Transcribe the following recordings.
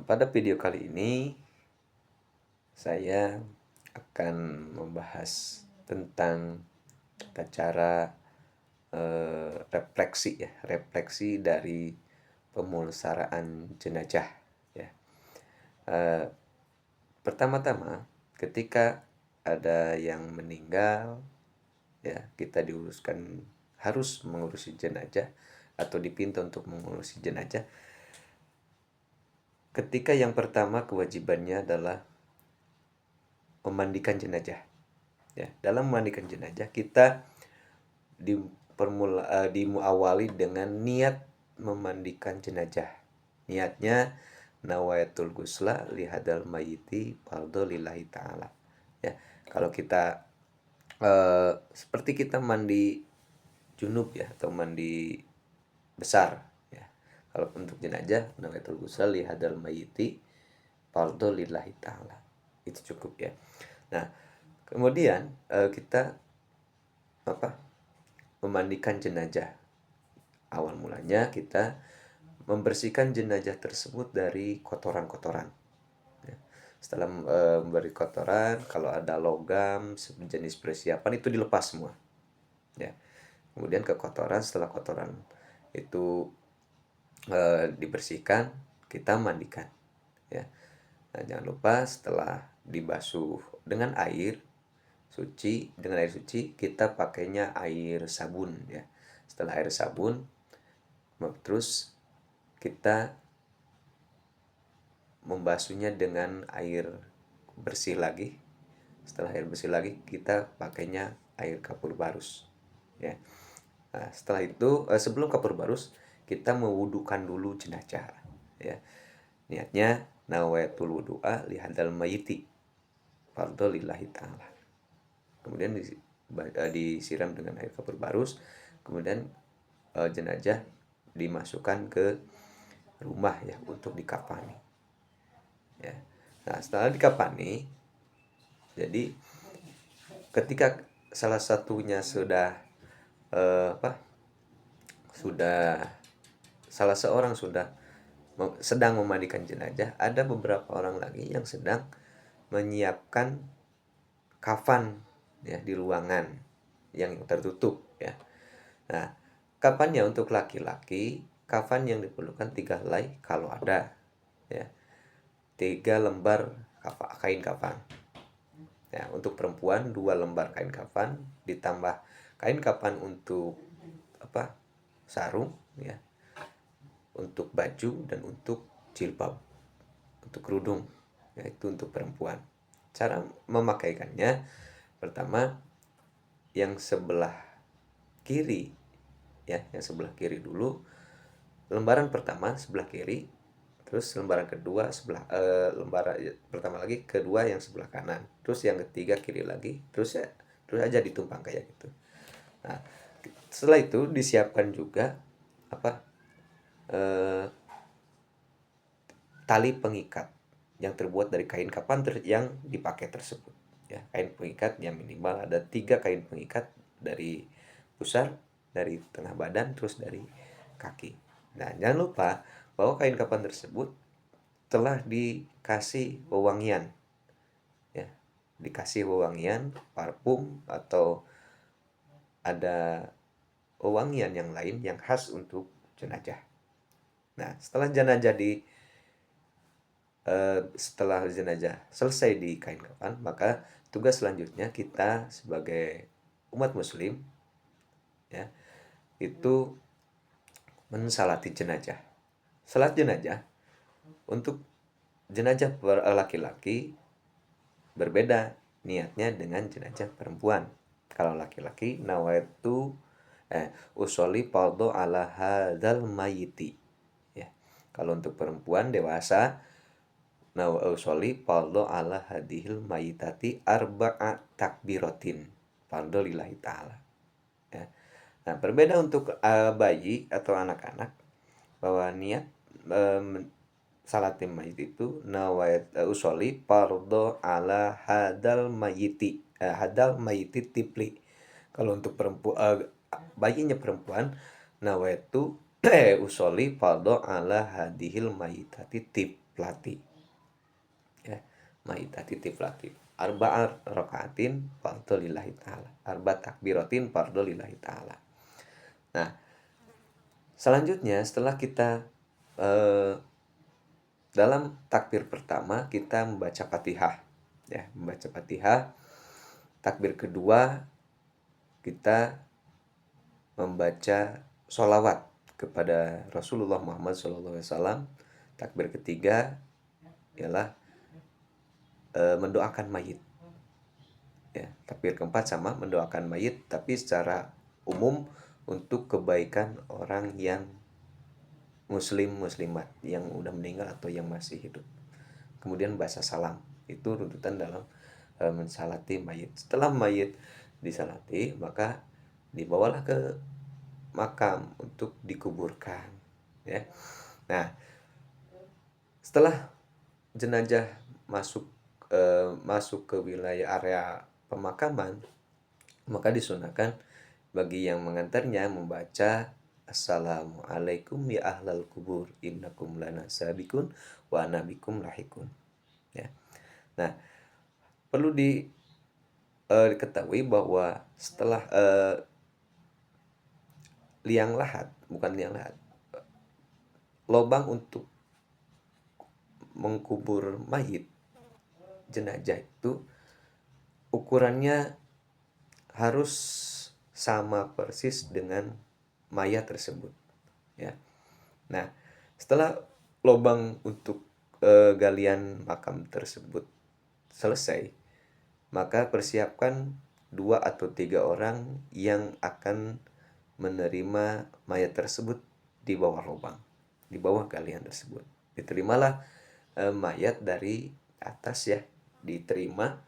Pada video kali ini saya akan membahas tentang tata cara refleksi dari pemulasaraan jenazah ya. Eh, Pertama-tama ketika ada yang meninggal ya, kita harus mengurusi jenazah atau dipinta untuk mengurusi jenazah. Ketika yang pertama kewajibannya adalah memandikan jenazah. Ya, dalam memandikan jenazah kita dimuawali dengan niat memandikan jenazah. Niatnya nawaitul gusla lihadal mayiti fardhu lillahi ta'ala. Ya, kalau kita seperti kita mandi junub ya, atau mandi besar ya. Kalau untuk jenazah nawaitul gusla lihadal mayiti fardhu lillahi ta'ala. Itu cukup ya. Nah, kemudian kita memandikan jenazah. Awal mulanya kita membersihkan jenazah tersebut dari kotoran-kotoran. Ya. Setelah memberi kotoran, kalau ada logam sejenis persiapan itu dilepas semua. Ya. Kemudian setelah kotoran itu dibersihkan, kita mandikan. Ya. Nah, jangan lupa setelah dibasuh dengan air suci, kita pakainya air sabun ya. Setelah air sabun, terus kita membasuhnya dengan air bersih lagi. Setelah air bersih lagi, kita pakainya air kapur barus ya. Nah, setelah itu sebelum kapur barus, kita mewudukan dulu jenazah ya. Niatnya nawaitul wudu'a lihadal mayiti fardhu lillahi ta'ala. Kemudian disiram dengan air kapur barus. Kemudian jenazah dimasukkan ke rumah ya untuk dikafani ya. Nah, setelah dikafani, jadi ketika salah satunya sudah salah seorang sudah sedang memandikan jenazah, ada beberapa orang lagi yang sedang menyiapkan kafan ya di ruangan yang tertutup ya. Nah, kafannya untuk laki-laki, kafan yang diperlukan 3 helai kalau ada ya. 3 lembar kain kafan. Ya, untuk perempuan 2 lembar kain kafan ditambah kain kafan untuk sarung ya, untuk baju dan untuk jilbab, untuk kerudung ya, itu untuk perempuan. Cara memakaikannya, pertama yang sebelah kiri ya, yang sebelah kiri dulu, lembaran pertama sebelah kiri, terus lembaran kedua lembaran pertama lagi kedua yang sebelah kanan, terus yang ketiga kiri lagi, terus aja ditumpang kayak gitu. Nah, setelah itu disiapkan juga tali pengikat yang terbuat dari kain kafan yang dipakai tersebut ya. Kain pengikat yang minimal ada 3 kain pengikat, dari pusar, dari tengah badan, terus dari kaki. Nah, jangan lupa bahwa kain kafan tersebut telah dikasih wewangian ya, dikasih wewangian parfum atau ada wewangian yang lain yang khas untuk jenazah. Nah, setelah jenazah selesai di kain kafan, maka tugas selanjutnya kita sebagai umat muslim ya, itu mensalati jenazah. Salat jenazah untuk jenazah laki-laki berbeda niatnya dengan jenazah perempuan. Kalau laki-laki nawaitu usolli fardhu ala hadzal mayiti ya. Kalau untuk perempuan dewasa usolli fardhu ala hadhil mayitati arba'a takbiratin fardhu lillahi ta'ala ya. Nah, berbeda untuk bayi atau anak-anak, bahwa niat salatim mayit itu nawait usolli fardhu ala hadal mayiti tipli. Kalau untuk bayinya perempuan, nawaitu usolli fardhu ala hadhil mayitati tiflati. Ya, maitati tiflati. Arba'a rakaatin fardhu lillahi ta'ala. Arba takbiratin fardhu lillahi ta'ala. Nah, selanjutnya setelah kita dalam takbir pertama kita membaca Fatihah, ya, membaca Fatihah. Takbir kedua kita membaca sholawat kepada Rasulullah Muhammad SAW. Takbir ketiga ialah mendoakan mayit. Ya, takbir keempat sama mendoakan mayit, tapi secara umum untuk kebaikan orang yang muslimat yang udah meninggal atau yang masih hidup. Kemudian bahasa salam, itu runtutan dalam mensalati mayit. Setelah mayit disalati, maka dibawalah ke makam untuk dikuburkan, ya. Nah, setelah jenazah masuk ke wilayah area pemakaman, maka disunahkan bagi yang mengantarnya membaca Assalamualaikum ya ahlal kubur innakum lana sabikun wa ana bikum lahikun, ya. Nah, perlu diketahui bahwa setelah lobang untuk mengkubur mayit jenazah itu ukurannya harus sama persis dengan mayat tersebut, ya. Nah, setelah lubang untuk galian makam tersebut selesai, maka persiapkan 2 atau 3 orang yang akan menerima mayat tersebut di bawah lubang, di bawah galian tersebut. Diterimalah mayat dari atas, ya, diterima,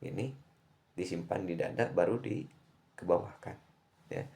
ini disimpan di dada, baru dikebawahkan, ya.